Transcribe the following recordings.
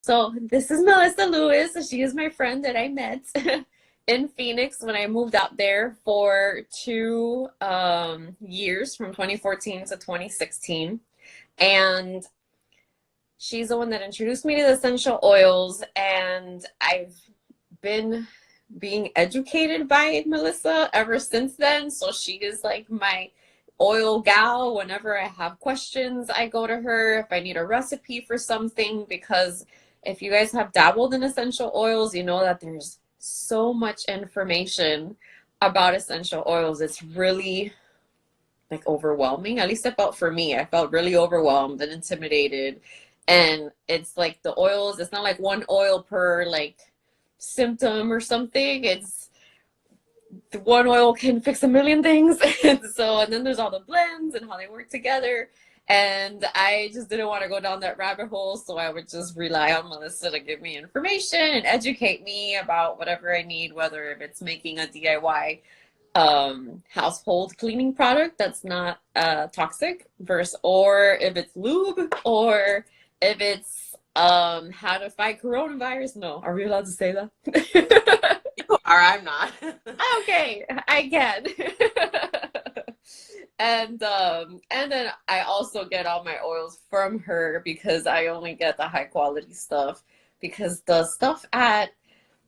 So this is Melissa Lewis. She is my friend that I met in Phoenix when I moved out there for 2 years from 2014 to 2016. And she's the one that introduced me to the essential oils, and I've been being educated by Melissa ever since then. So she is like my oil gal. Whenever I have questions, I go to her. If I need a recipe for something, because if you guys have dabbled in essential oils, you know that there's so much information about essential oils. It's really like overwhelming. At least it felt for me. I felt really overwhelmed and intimidated. And it's like the oils, it's not like one oil per like symptom or something. It's the one oil can fix a million things. And then there's all the blends and how they work together. And I just didn't want to go down that rabbit hole. So I would just rely on Melissa to give me information and educate me about whatever I need, whether if it's making a DIY household cleaning product that's not toxic versus, or if it's lube, or if it's how to fight coronavirus. No, are we allowed to say that? You are, I'm not. Okay, I can. And then I also get all my oils from her because I only get the high quality stuff, because the stuff at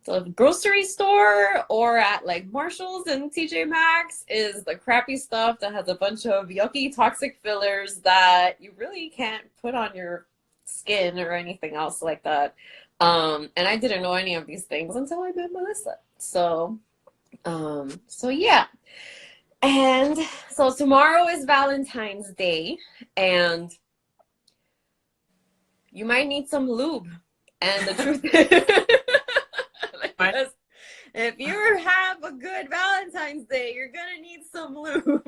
the grocery store or at like Marshall's and TJ Maxx is the crappy stuff that has a bunch of yucky toxic fillers that you really can't put on your skin or anything else like that. And I didn't know any of these things until I met Melissa. So yeah. And so tomorrow is Valentine's Day, and you might need some lube. And the truth is, because if you have a good Valentine's Day, you're gonna need some lube.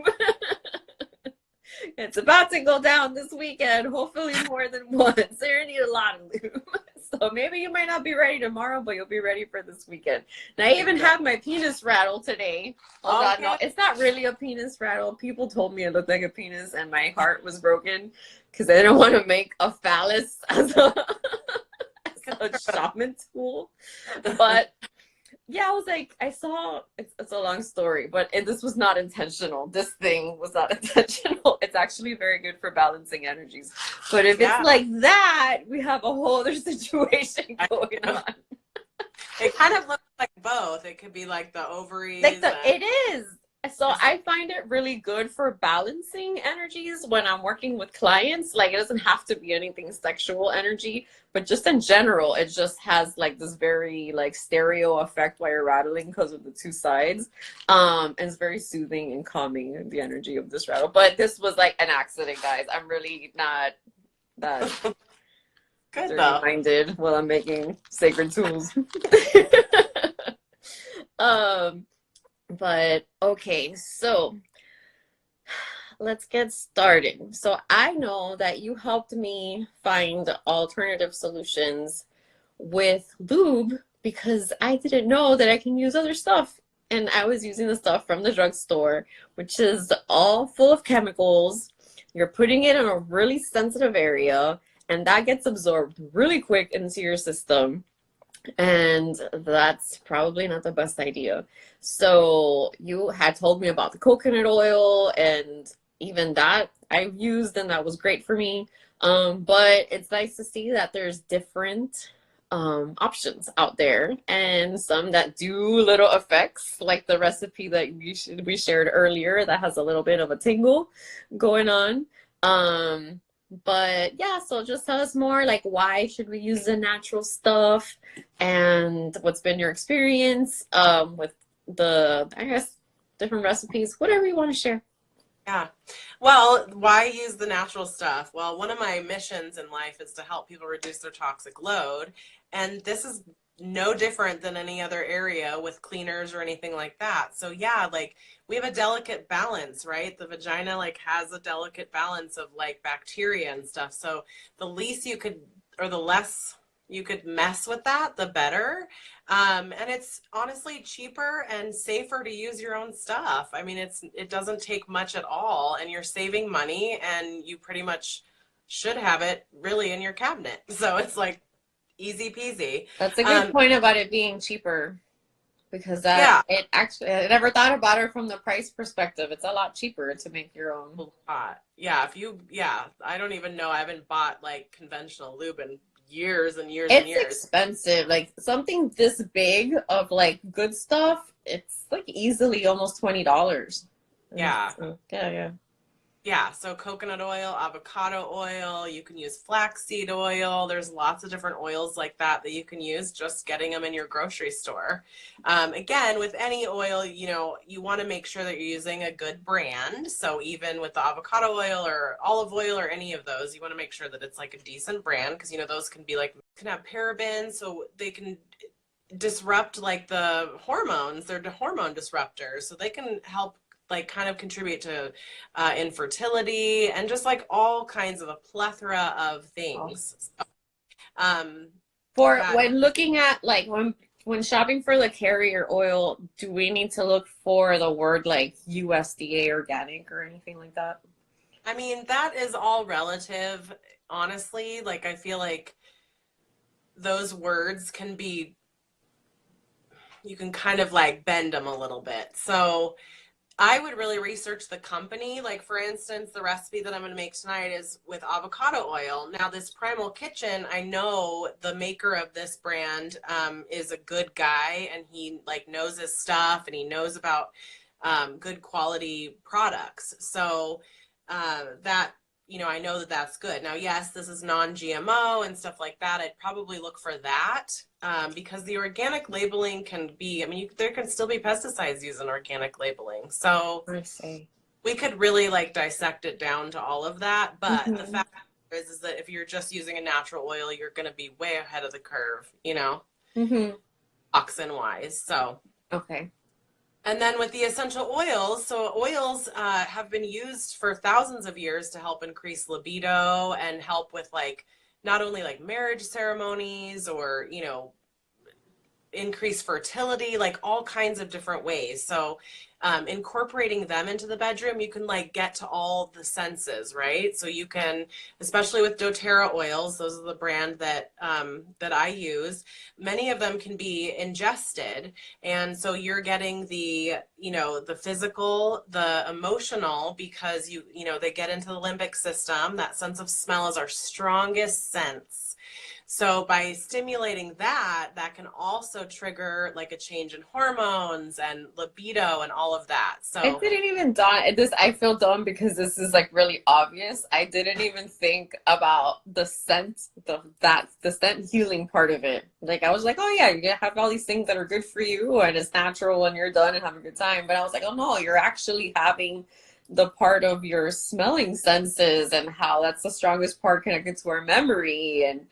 It's about to go down this weekend, hopefully more than once. So you need a lot of lube. So maybe you might not be ready tomorrow, but you'll be ready for this weekend. And I even have my penis rattle today. Oh God, no, it's not really a penis rattle. People told me it looked like a penis, and my heart was broken because I didn't want to make a phallus as a shaman tool. But yeah, I was like, I saw, it's a long story, but this was not intentional. This thing was not intentional. It's actually very good for balancing energies. But if it's like that, we have a whole other situation going on. It kind of looks like both. It could be like the ovaries. It is. So I find it really good for balancing energies when I'm working with clients. Like, it doesn't have to be anything sexual energy, but just in general, it just has like this very like stereo effect while you're rattling because of the two sides. And it's very soothing and calming, the energy of this rattle. But this was like an accident, guys. I'm really not that good minded while I'm making sacred tools. But okay, so let's get started. So I know that you helped me find alternative solutions with lube because I didn't know that I can use other stuff. And I was using the stuff from the drugstore, which is all full of chemicals. You're putting it in a really sensitive area, and that gets absorbed really quick into your system. And that's probably not the best idea. So you had told me about the coconut oil, and even that I've used, and that was great for me. But it's nice to see that there's different options out there, and some that do little effects, like the recipe that we shared earlier that has a little bit of a tingle going on. But yeah, so just tell us more, like, why should we use the natural stuff, and what's been your experience with the, I guess, different recipes, whatever you want to share. Yeah. Well, why use the natural stuff? Well, one of my missions in life is to help people reduce their toxic load. And this is no different than any other area with cleaners or anything like that. So yeah, like we have a delicate balance, right? The vagina like has a delicate balance of like bacteria and stuff. So the least you could, or the less you could mess with that, the better. And it's honestly cheaper and safer to use your own stuff. I mean, it doesn't take much at all, and you're saving money, and you pretty much should have it really in your cabinet. So it's like, Easy peasy. That's a good point about it being cheaper, because Yeah. it actually, I never thought about it from the price perspective. It's a lot cheaper to make your A own. lot. Yeah, I don't even know. I haven't bought like conventional lube in years and years and It's years. expensive. Like something this big of like good stuff, it's like easily almost $20. Yeah. Yeah, yeah. Yeah, so coconut oil, avocado oil, you can use flaxseed oil. There's lots of different oils like that that you can use just getting them in your grocery store. Again, with any oil, you want to make sure that you're using a good brand. So even with the avocado oil or olive oil or any of those, you want to make sure that it's like a decent brand because, those can be like, can have parabens, so they can disrupt like the hormones. They're hormone disruptors, so they can help like kind of contribute to infertility and just like all kinds of a plethora of things. So, For yeah, when looking at like when shopping for the carrier oil, do we need to look for the word like USDA organic or anything like that? I mean, that is all relative, honestly. Like, I feel like those words can be, you can kind of like bend them a little bit. So, I would really research the company. Like, for instance, the recipe that I'm going to make tonight is with avocado oil. Now, this Primal Kitchen, I know the maker of this brand is a good guy, and he like knows his stuff, and he knows about good quality products. So that, I know that that's good. Now, yes, this is non-GMO and stuff like that. I'd probably look for that because the organic labeling can be, I mean, there can still be pesticides used in organic labeling. So I see. we could really like dissect it down to all of that. But the Mm-hmm. fact is that if you're just using a natural oil, you're going to be way ahead of the curve, Mm-hmm. toxin wise. So. Okay. And then with the essential oils, so oils have been used for thousands of years to help increase libido and help with like not only like marriage ceremonies or, increase fertility, like all kinds of different ways. So incorporating them into the bedroom, you can like get to all the senses, right? So you can, especially with doTERRA oils, those are the brand that I use. Many of them can be ingested, and so you're getting the physical, the emotional, because they get into the limbic system. That sense of smell is our strongest sense. So by stimulating that can also trigger like a change in hormones and libido and all of that. It So didn't even dawn this I feel dumb because this is like really obvious. I didn't even think about the scent, the scent healing part of it. Like I was like, oh yeah, you have all these things that are good for you and it's natural when you're done and have a good time. But I was like, oh no, you're actually having the part of your smelling senses and how that's the strongest part connected to our memory and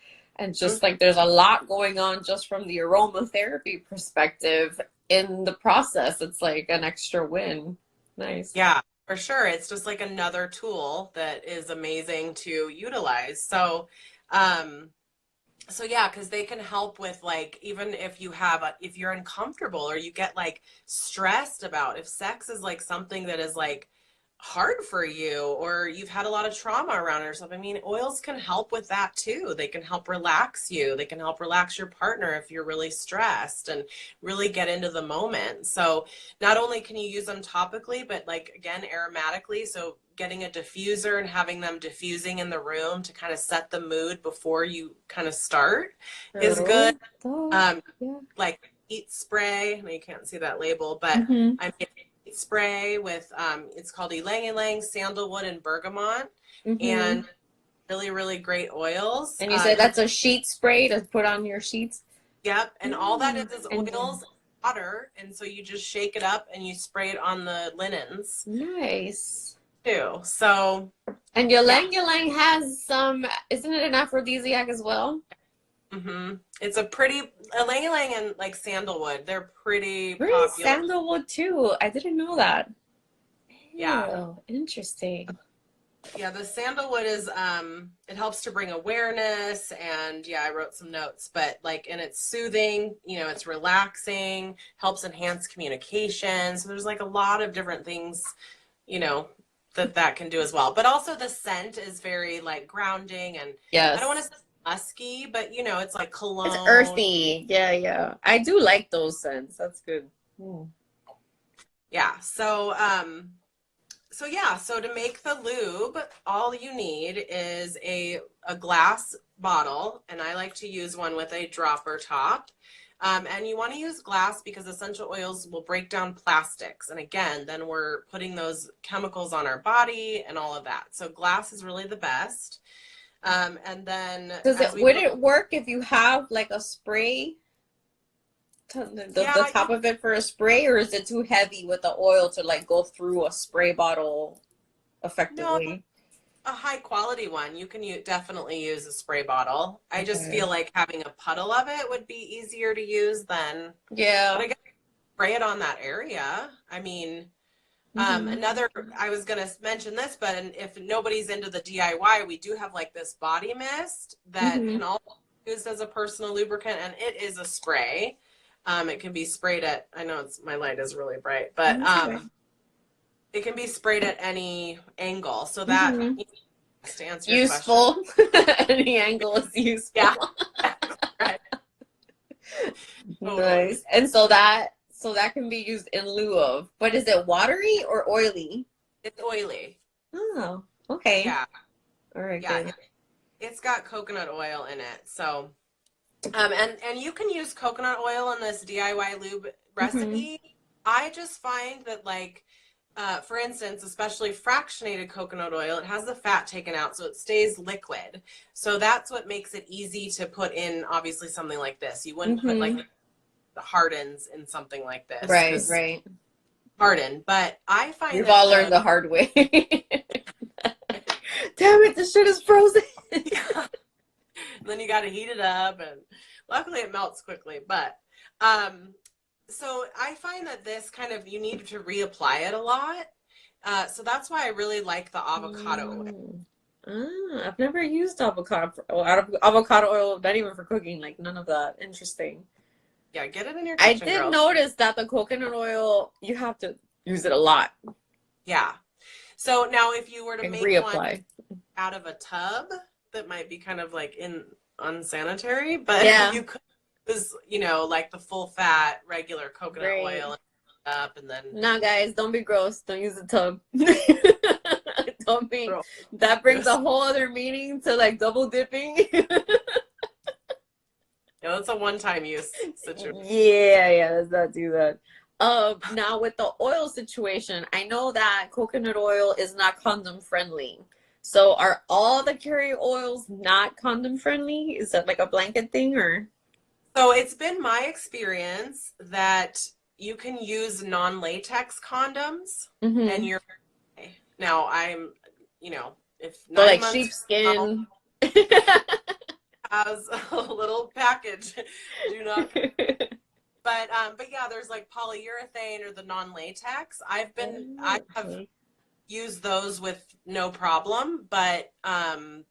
just like there's a lot going on just from the aromatherapy perspective in the process. It's like an extra win. Nice. yeah, for sure. It's just like another tool that is amazing to utilize. So yeah, because they can help with like even if if you're uncomfortable or you get like stressed about if sex is like something that is like hard for you or you've had a lot of trauma around it or something. I mean, oils can help with that too. They can help relax you. They can help relax your partner if you're really stressed and really get into the moment. So not only can you use them topically, but like again, aromatically. So getting a diffuser and having them diffusing in the room to kind of set the mood before you kind of start is good. Yeah. Like heat spray. I know you can't see that label, but Mm-hmm. I'm spray with it's called ylang ylang, sandalwood, and bergamot, Mm-hmm. and really really great oils. And you said that's a sheet spray to put on your sheets? Yep, and all that is And oils, water, and so you just shake it up and you spray it on the linens nice. too. So And yeah. ylang has some, isn't it an aphrodisiac as well? It's a pretty ylang ylang and like sandalwood. They're pretty Really, popular. sandalwood too. I didn't know that. Yeah. Oh, interesting. Yeah, the sandalwood is it helps to bring awareness and yeah, I wrote some notes, but like and it's soothing, it's relaxing, helps enhance communication. So there's like a lot of different things, you know, that can do as well. But also the scent is very like grounding and I don't want Yes. to say musky, but you know, it's like It's cologne. earthy. Yeah, yeah. I do like those scents. That's good. Mm. Yeah. So yeah, so to make the lube, all you need is a glass bottle, and I like to use one with a dropper top. And you want to use glass because essential oils will break down plastics. And again, then we're putting those chemicals on our body and all of that. So glass is really the best. And then as we Would go, it work if you have like a spray, the yeah, top of it for a spray, or is it too heavy with the oil to like go through a spray bottle no, effectively? a high quality one, you can definitely use a spray bottle. I just Okay. feel like having a puddle of it would be easier to use than, but Yeah. I guess spray it on that area. I mean, Hmm. another, I was going to mention this, but if nobody's into the DIY, we do have like this body mist that Hmm. can also be used as a personal lubricant, and it is a spray. It can be sprayed at, I know my light is really bright, but That's okay. it can be sprayed at any angle. So that, Hmm. to answer your question. Useful. Any angle is Yeah, useful. right. Totally. Nice. And so that can be used in lieu of. But is it watery or oily? It's oily. Oh, okay. Yeah, All right, yeah. good. It's got coconut oil in it. So, and you can use coconut oil in this DIY lube Hmm. recipe. I just find that like, for instance, especially fractionated coconut oil, it has the fat taken out, so it stays liquid. So that's what makes it easy to put in, obviously, something like this. You wouldn't put like Hmm. the hardens in something like this Right, because right. harden. But I find We've that all learned the the hard way. Damn it, this shit is frozen. yeah, then you got to heat it up, and luckily it melts quickly. But um, so I find that this kind of you need to reapply it a lot. So that's why I really like the avocado oil. Mm. I've never used avocado oil, not even for cooking, like none of that. Interesting. Yeah, get it in your I kitchen, did girl. notice that the coconut oil, you have to use it a lot Yeah. So now if you were to and make one reapply. out of a tub, that might be kind of like in unsanitary, but Yeah, you could use, you know, like the full fat regular coconut right. oil and up and then Nah, guys, don't be gross. Don't use the tub. Don't be. throw That brings a this. whole other meaning to like double dipping. Yeah, that's a one-time use situation. Yeah, yeah, let's not do that. Now with the oil situation, I know that coconut oil is not condom friendly. So are all the carrier oils not condom friendly? Is that like a blanket thing or? So it's been my experience that you can use non-latex condoms and Mm-hmm. you're okay. Now I'm, you know, if So nine like months from now sheepskin. has a little package, do not. But yeah, there's like polyurethane or the non-latex. I Oh, have okay. used those with no problem, but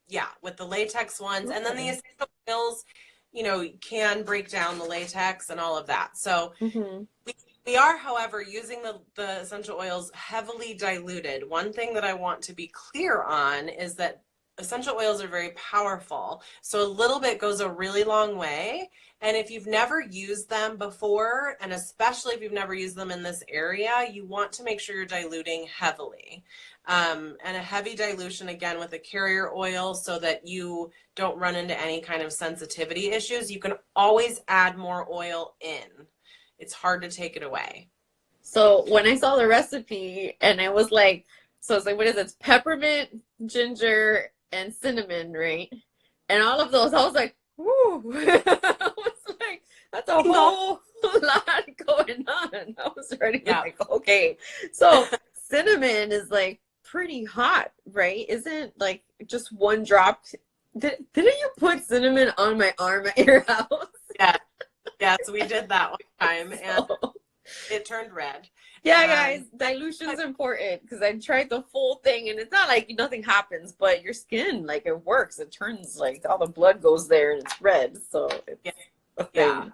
yeah, with the latex ones and then the Okay. essential oils, you know, can break down the latex and all of that. So Mm-hmm. we, we are, however, using the essential oils heavily diluted. One thing that I want to be clear on is that essential oils are very powerful. So a little bit goes a really long way. And if you've never used them before, and especially if you've never used them in this area, you want to make sure you're diluting heavily. And a heavy dilution, again, with a carrier oil so that you don't run into any kind of sensitivity issues. You can always add more oil in. It's hard to take it away. So when I saw the recipe and I was like, so it's like, what is it? It's peppermint, ginger, and cinnamon, right? And all of those, I was like, whoo. I was like, that's a No. whole lot going on. I was already Yeah. like, okay. So cinnamon is like pretty hot, right? Isn't like just one drop. Didn't you put cinnamon on my arm at your house? Yeah. Yes, we did that one time and So, it turned red. yeah, And guys, dilution's important because I tried the full thing and it's not like nothing happens, but your skin, like it works. It turns like all the blood goes there and it's red. So it's yeah, a yeah, thing.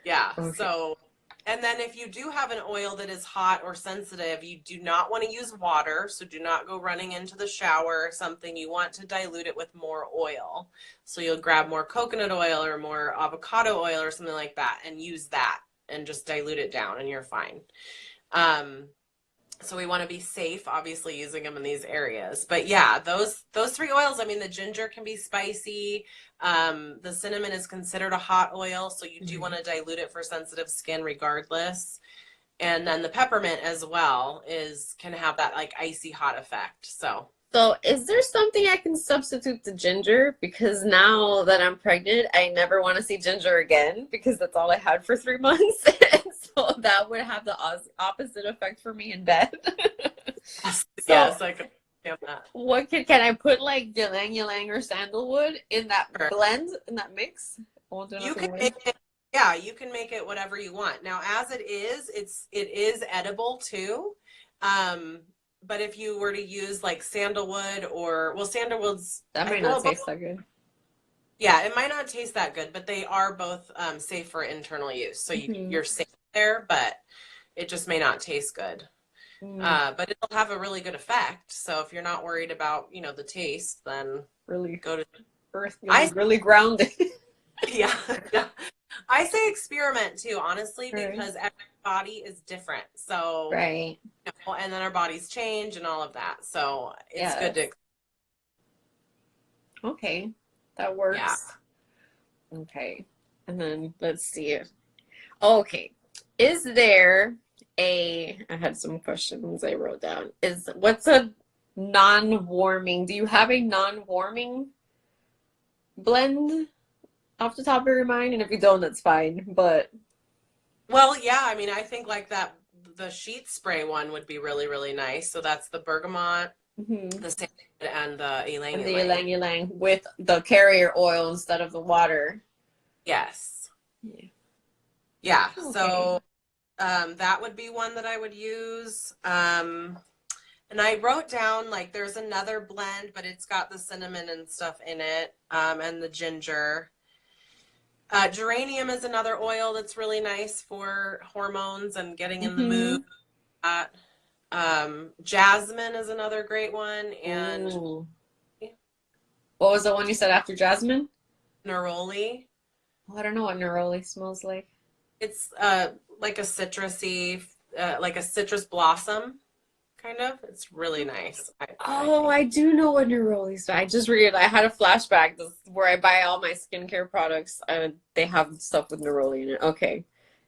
yeah. Okay. So And then if you do have an oil that is hot or sensitive, you do not want to use water. So do not go running into the shower or something. You want to dilute it with more oil. So you'll grab more coconut oil or more avocado oil or something like that and use that and just dilute it down and you're fine. So we want to be safe, obviously, using them in these areas. But yeah, those three oils, I mean, the ginger can be spicy. The cinnamon is considered a hot oil, so you do want to dilute it for sensitive skin regardless. And then the peppermint as well can have that like icy hot effect. So is there something I can substitute to ginger? Because now that I'm pregnant, I never want to see ginger again because that's all I had for 3 months. And so that would have the opposite effect for me in bed. Yes, So I can understand that. what can I put like ylang ylang or sandalwood in that Sure. blend, in that mix? I won't do You nothing can with make it. it, yeah, you can make it whatever you want. Now, as it is edible too. But if you were to use like sandalwood sandalwood's, That might not well, taste that good. yeah, it might not taste that good, but they are both safe for internal use. So Hmm. you're safe there, but it just may not taste good. Mm, But it'll have a really good effect. So if you're not worried about, the taste, then really go to, earthy, I, really grounded. yeah, yeah. I say experiment too, honestly, Right. because every body is different. So, Right. and then our bodies change and all of that. So it's good Yes. to, Okay. That yeah. works. Okay. And then let's see. Okay. Is there I had some questions I wrote down. What's a non-warming? Do you have a non-warming blend off the top of your mind? And if you don't, that's fine. But Well, yeah, I mean, I think like the sheet spray one would be really, really nice. So that's the bergamot, mhm. the sandalwood, and the ylang And the ylang. ylang ylang with the carrier oil instead of the water. Yes. Yeah. Yeah. Okay. So that would be one that I would use. And I wrote down like there's another blend, but it's got the cinnamon and stuff in it, and the ginger. Geranium is another oil that's really nice for hormones and getting in the mood. Mm-hmm. Uh, Jasmine is another great one, and Ooh. What was the one you said after jasmine? neroli. Oh, I don't know what neroli smells like. It's like a citrusy, like a citrus blossom, kind of. It's really nice. I Oh, think. I do know what neroli is. I just read. I had a flashback. This is where I buy all my skincare products. They have stuff with neroli in it. Okay,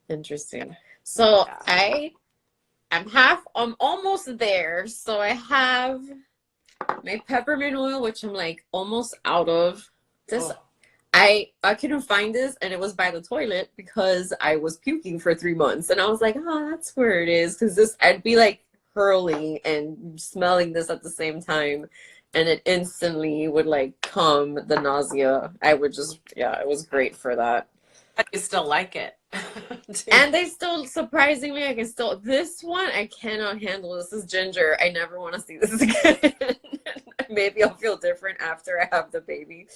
interesting. So Yeah. I'm almost there. So I have my peppermint oil, which I'm like almost out of. This Oh, I couldn't find this, and it was by the toilet because I was puking for 3 months, and I was like, oh, that's where it is. Because this, I'd be like hurling and smelling this at the same time, and it instantly would like calm the nausea. I would just, yeah, it was great for that. but you still like it. And they still, surprisingly, I can still, this one, I cannot handle. This is ginger. I never want to see this again. Maybe I'll feel different after I have the baby.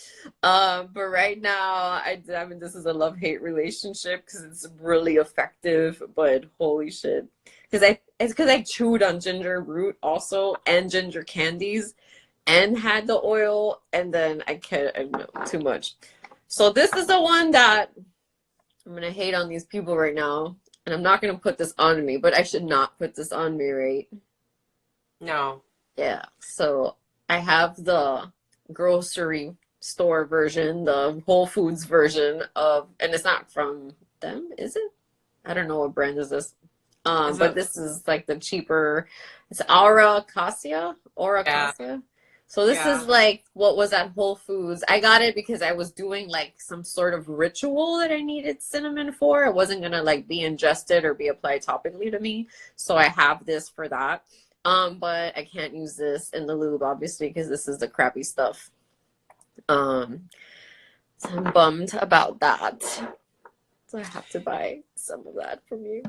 But right now, I mean, this is a love-hate relationship because it's really effective, but holy shit. It's because I chewed on ginger root also and ginger candies and had the oil, and then I can't, I know, too much. So this is the one that I'm gonna hate on these people right now, and I'm not gonna put this on me, but I should not put this on me, right? No. Yeah. So I have the grocery store version, the Whole Foods version of, and it's not from them, is it? I don't know what brand is this. Is But it? this is like the cheaper. It's Aura Cassia. Aura Yeah. Cassia. So this is Yeah. like what was at Whole Foods. I got it because I was doing like some sort of ritual that I needed cinnamon for. It wasn't gonna like be ingested or be applied topically to me. So I have this for that. But I can't use this in the lube obviously because this is the crappy stuff. Um, so I'm bummed about that. So I have to buy some of that from you.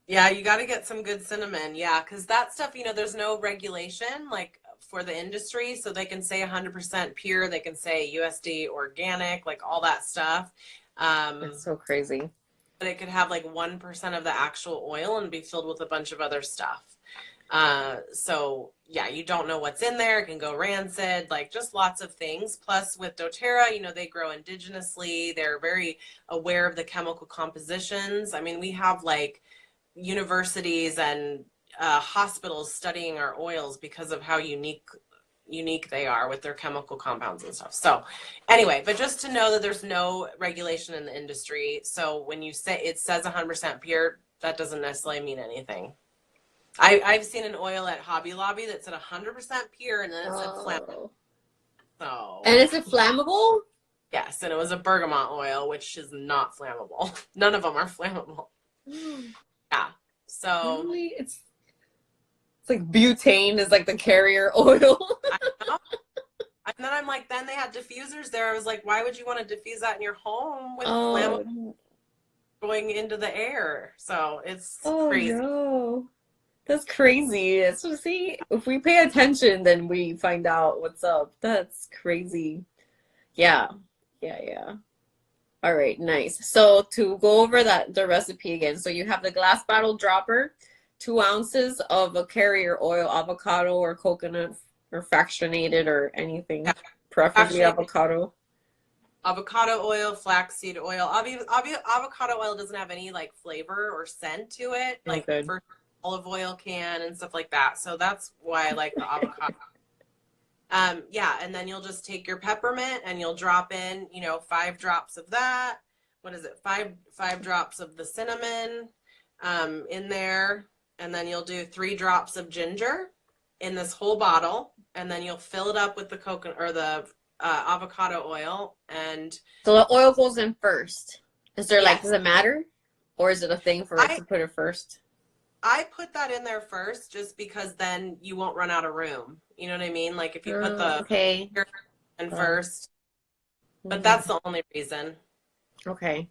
Yeah, you got to get some good cinnamon. Yeah, because that stuff, there's no regulation like for the industry. So they can say 100% pure, they can say USD organic, like all that stuff. That's so crazy. but it could have like 1% of the actual oil and be filled with a bunch of other stuff. So yeah, you don't know what's in there. It can go rancid, like just lots of things. Plus with doTERRA, you know, they grow indigenously. They're very aware of the chemical compositions. I mean, we have like universities and hospitals studying our oils because of how unique they are with their chemical compounds and stuff. So anyway, but just to know that there's no regulation in the industry. So when you say it says 100% pure, that doesn't necessarily mean anything. I've seen an oil at Hobby Lobby that said 100% pure and then it said flammable. So, and is it flammable? Yes, and it was a bergamot oil, which is not flammable. None of them are flammable. Yeah. So Really? It's like butane is like the carrier oil. I know. And then I'm like, then they had diffusers there. I was like, why would you want to diffuse that in your home with flammable going into the air? So it's crazy. No. That's crazy. So see, if we pay attention, then we find out what's up. That's crazy. Yeah. All right, nice. So to go over the recipe again. So you have the glass bottle dropper, 2 ounces of a carrier oil, avocado or coconut or fractionated or anything, preferably avocado. Avocado oil, flaxseed oil. Avocado oil doesn't have any like flavor or scent to it, like first olive oil can and stuff like that. So that's why I like the avocado. Yeah, and then you'll just take your peppermint and you'll drop in, 5 drops of that. What is it? Five drops of the cinnamon in there, and then you'll do 3 drops of ginger in this whole bottle, and then you'll fill it up with the coconut or the avocado oil. And so the oil goes in first. Is there does it matter, or is it a thing for it to put it first? I put that in there first just because then you won't run out of room. You know what I mean? Like if you put the in first, but that's the only reason. Okay.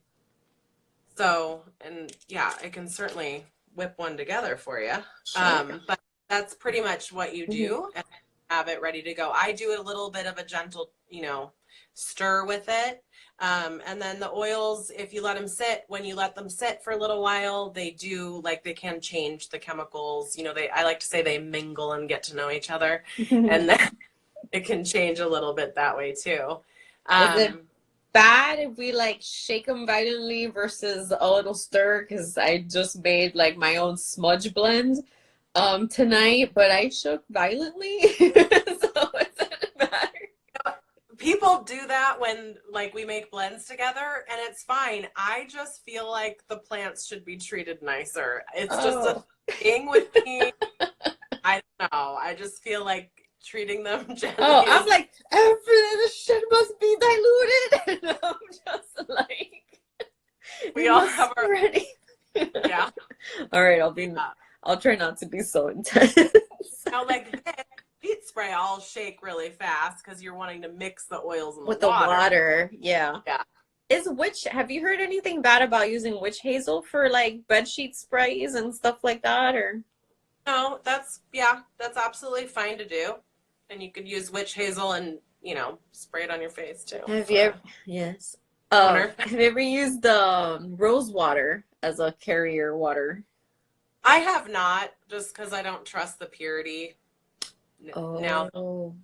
So, and yeah, I can certainly whip one together for you. Sure. But that's pretty much what you do and have it ready to go. I do a little bit of a gentle, stir with it. And then the oils, if you let them sit, when you let them sit for a little while, they can change the chemicals. I like to say they mingle and get to know each other. And then it can change a little bit that way too. Is it bad if we shake them violently versus a little stir? Because I just made my own smudge blend tonight, but I shook violently. So it doesn't matter. People do that when we make blends together and it's fine. I just feel like the plants should be treated nicer. It's just a thing with me. I don't know. I just feel like treating them gently. Oh, I'm like, every shit must be diluted. And I'm just like, we all have our ready. Yeah. All right, I'll try not to be so intense. Now, heat spray, I'll shake really fast because you're wanting to mix the oils in with the water. Yeah. Have you heard anything bad about using witch hazel for bed sheet sprays and stuff like that, or? No, that's absolutely fine to do. And you could use witch hazel and, spray it on your face too. Have you ever? Yes. Have you ever used rose water as a carrier water? I have not, just because I don't trust the purity now.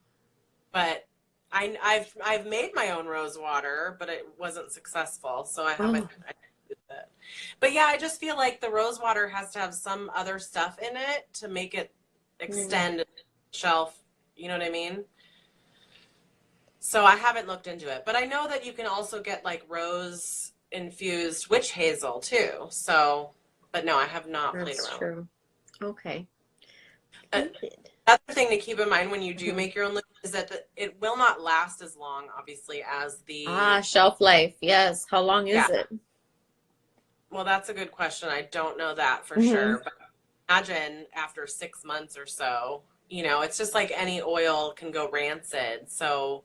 But I've made my own rose water, but it wasn't successful, so I haven't. But yeah, I just feel like the rose water has to have some other stuff in it to make it extend the shelf. You know what I mean? So I haven't looked into it, but I know that you can also get rose infused witch hazel too. So, but no, I have not played around. That's true. Okay. Another thing to keep in mind when you do make your own liquid is that it will not last as long, obviously, as the shelf life. Yes. How long is it? Well, that's a good question. I don't know that for sure, but imagine after 6 months or so, it's just like any oil can go rancid. So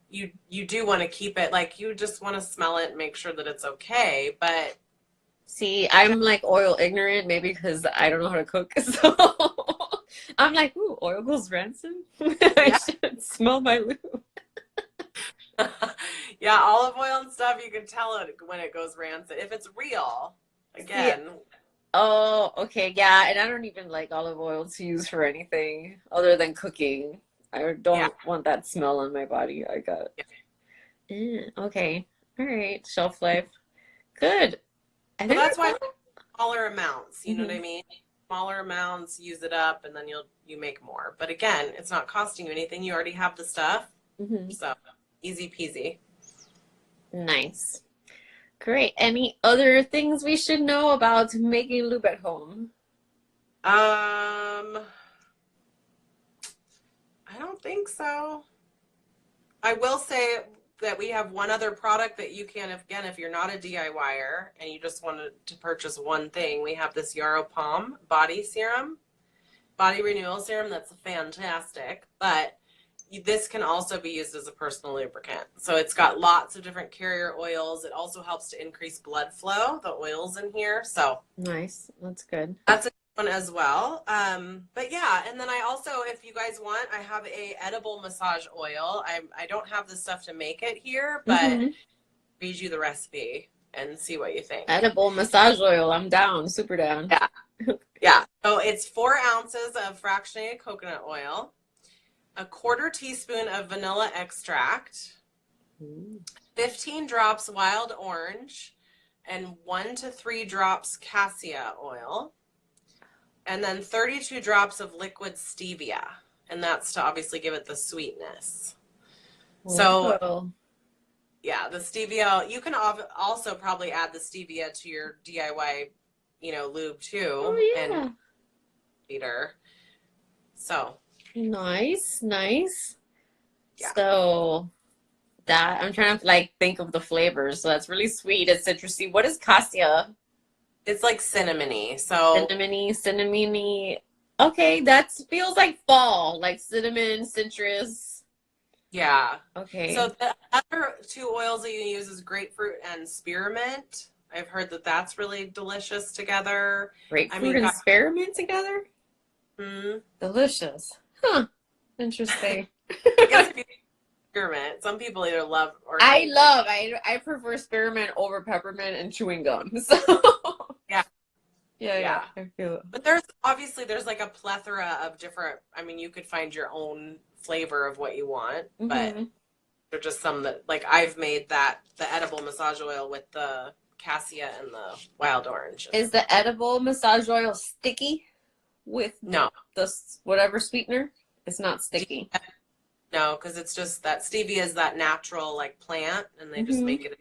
you do want to keep it, you just want to smell it and make sure that it's okay. But see, I'm oil ignorant, maybe because I don't know how to cook. So I'm like, ooh, oil goes rancid. I should smell my lube. Yeah, olive oil and stuff, you can tell it when it goes rancid. If it's real, See, again, oh, okay, yeah, and I don't even like olive oil to use for anything other than cooking. I yeah. don't want that smell on my body. I got, Yeah. okay, all right, shelf life, good. I So think that's that's why all. smaller amounts, you know what Hmm. I mean? Smaller amounts, use it up, and then you make more. But again, it's not costing you anything. You already have the stuff, Hmm. so easy peasy. Nice. Great. Any other things we should know about making lube at home? I don't think so. I will say that we have one other product that you can, again, if you're not a DIYer and you just wanted to purchase one thing, we have this Yarrow Palm body serum, body renewal serum that's fantastic. But this can also be used as a personal lubricant. So it's got lots of different carrier oils. It also helps to increase blood flow, the oils in here. So Nice. That's good. that's a good one as well. But yeah, and then I also, if you guys want, I have a edible massage oil. I don't have the stuff to make it here, but Hmm. read you the recipe and see what you think. Edible massage oil. I'm down. Super down. Yeah. Yeah. So it's 4 ounces of fractionated coconut oil, a quarter teaspoon of vanilla extract, Mm. 15 drops wild orange, and 1 to 3 drops cassia oil, and then 32 drops of liquid stevia. And that's to obviously give it the sweetness. So, Whoa. yeah, the stevia, you can also probably add the stevia to your DIY, lube too, Oh and yeah. leader. So, Nice. Nice. yeah, So that I'm trying to like think of the flavors. So that's really sweet. It's citrusy. What is cassia? it's like cinnamony. So, Cinnamony, cinnamony. Okay, that feels like fall, like cinnamon, citrus. yeah. So Okay. the other two oils that you use is grapefruit and spearmint. I've heard that that's really delicious together. I Grapefruit mean, and God, spearmint together? hmm, Delicious. Huh. Interesting. I guess if you spearmint, some people either love or I hate it. love, I prefer spearmint over peppermint and chewing gum. So Yeah, yeah, yeah, yeah. I feel it. But there's like a plethora of different. I mean, you could find your own flavor of what you want, but Hmm. there's just some that like I've made that the edible massage oil with the cassia and the wild orange. Is the edible massage oil sticky with No, the whatever sweetener? It's not sticky. no, because it's just that stevia is that natural like plant, and they just Hmm. make it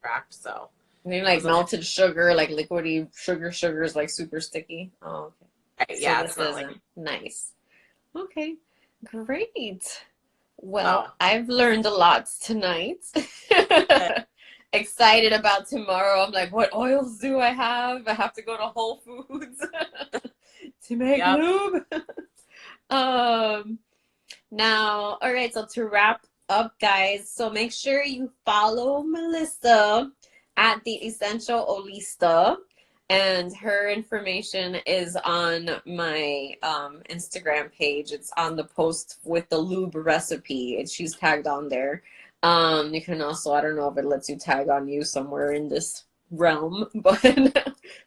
extract. So Maybe it like doesn't have. melted sugar, like liquidy sugar is like super sticky. Oh, okay. So Yeah, it's this not like isn't nice. Okay, great. Well, so. I've learned a lot tonight. Excited about tomorrow. I'm like, what oils do I have? I have to go to Whole Foods to make Yep. lube. Um, Now, all right, so to wrap up, guys, so make sure you follow Melissa at the Essential Oilista, and her information is on my Instagram page. It's on the post with the lube recipe, and she's tagged on there. You can also, I don't know if it lets you tag on you somewhere in this realm, but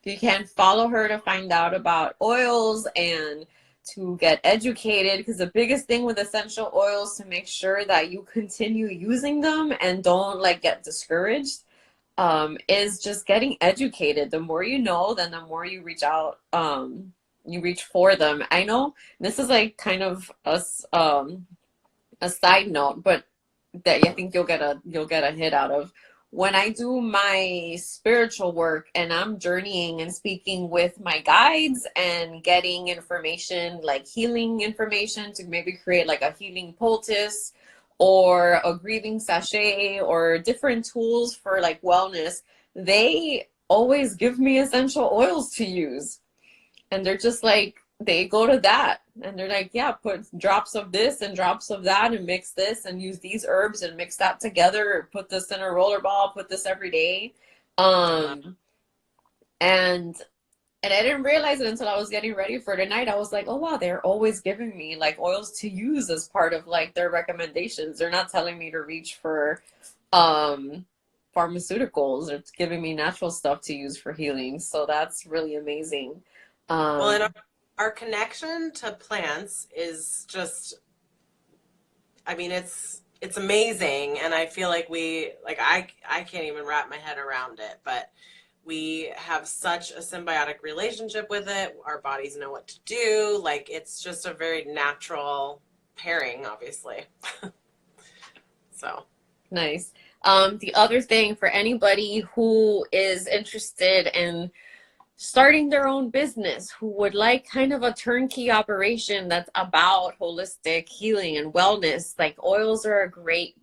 you can follow her to find out about oils and to get educated, because the biggest thing with essential oils to make sure that you continue using them and don't like get discouraged, is just getting educated. The more you know, then the more you reach out, you reach for them. I know this is like kind of a side note, but that I think you'll get a hit out of. When I do my spiritual work and I'm journeying and speaking with my guides and getting information like healing information to maybe create like a healing poultice or a grieving sachet or different tools for like wellness, they always give me essential oils to use. And they're just like, they go to that and they're like, yeah, put drops of this and drops of that and mix this and use these herbs and mix that together, or put this in a roller ball, put this every day. um and and I didn't realize it until I was getting ready for tonight. I was like, oh wow, they're always giving me like oils to use as part of like their recommendations. They're not telling me to reach for um, pharmaceuticals. It's giving me natural stuff to use for healing. So that's really amazing. Well, and Um, our connection to plants is just, I mean, it's amazing, and I feel like I can't even wrap my head around it, but we have such a symbiotic relationship with it. Our bodies know what to do. Like, it's just a very natural pairing, obviously. So, Nice. The other thing for anybody who is interested in starting their own business, who would like kind of a turnkey operation that's about holistic healing and wellness, like oils are a great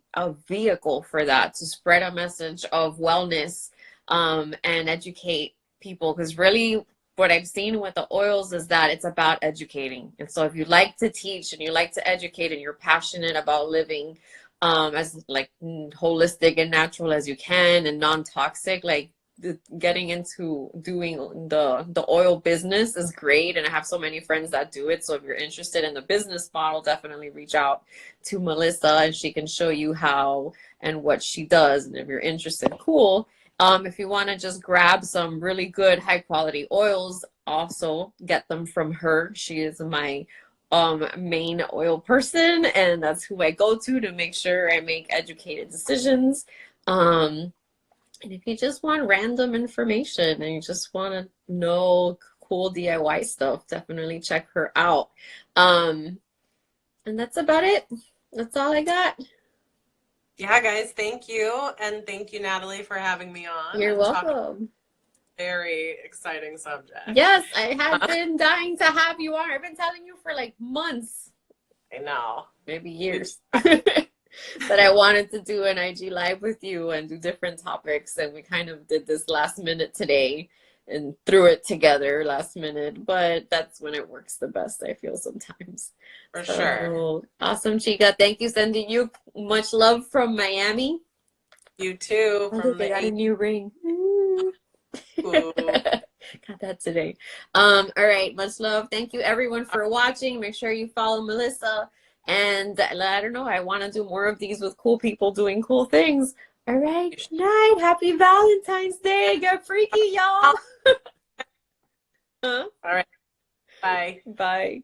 vehicle for that, to spread a message of wellness, and educate people. Because really, what I've seen with the oils is that it's about educating. And so if you like to teach and you like to educate and you're passionate about living as like holistic and natural as you can and non-toxic, like getting into doing the oil business is great, and I have so many friends that do it. So if you're interested in the business model, definitely reach out to Melissa and she can show you how and what she does. And if you're interested, cool. If you want to just grab some really good high quality oils, also get them from her. She is my main oil person, and that's who I go to make sure I make educated decisions. And if you just want random information and you just want to know cool DIY stuff, definitely check her out. And that's about it. That's all I got. yeah, guys, thank you. And thank you, Natalie, for having me on You're and talking about welcome. a very exciting subject. Yes, I have been dying to have you on. I've been telling you for like months, I know. maybe years. But I wanted to do an IG live with you and do different topics, and we kind of did this last minute today and threw it together last minute, but that's when it works the best, I feel sometimes. For So sure. awesome, Chica. Thank you. Sending you much love from Miami. You too, Oh, look, from I got a the new ring. Ooh. EU. Got that today. All right, much love. Thank you everyone for watching. Make sure you follow Melissa. And I don't know, I want to do more of these with cool people doing cool things. All right, good night. Happy Valentine's Day. Get freaky, y'all. Huh? All right. Bye. Bye.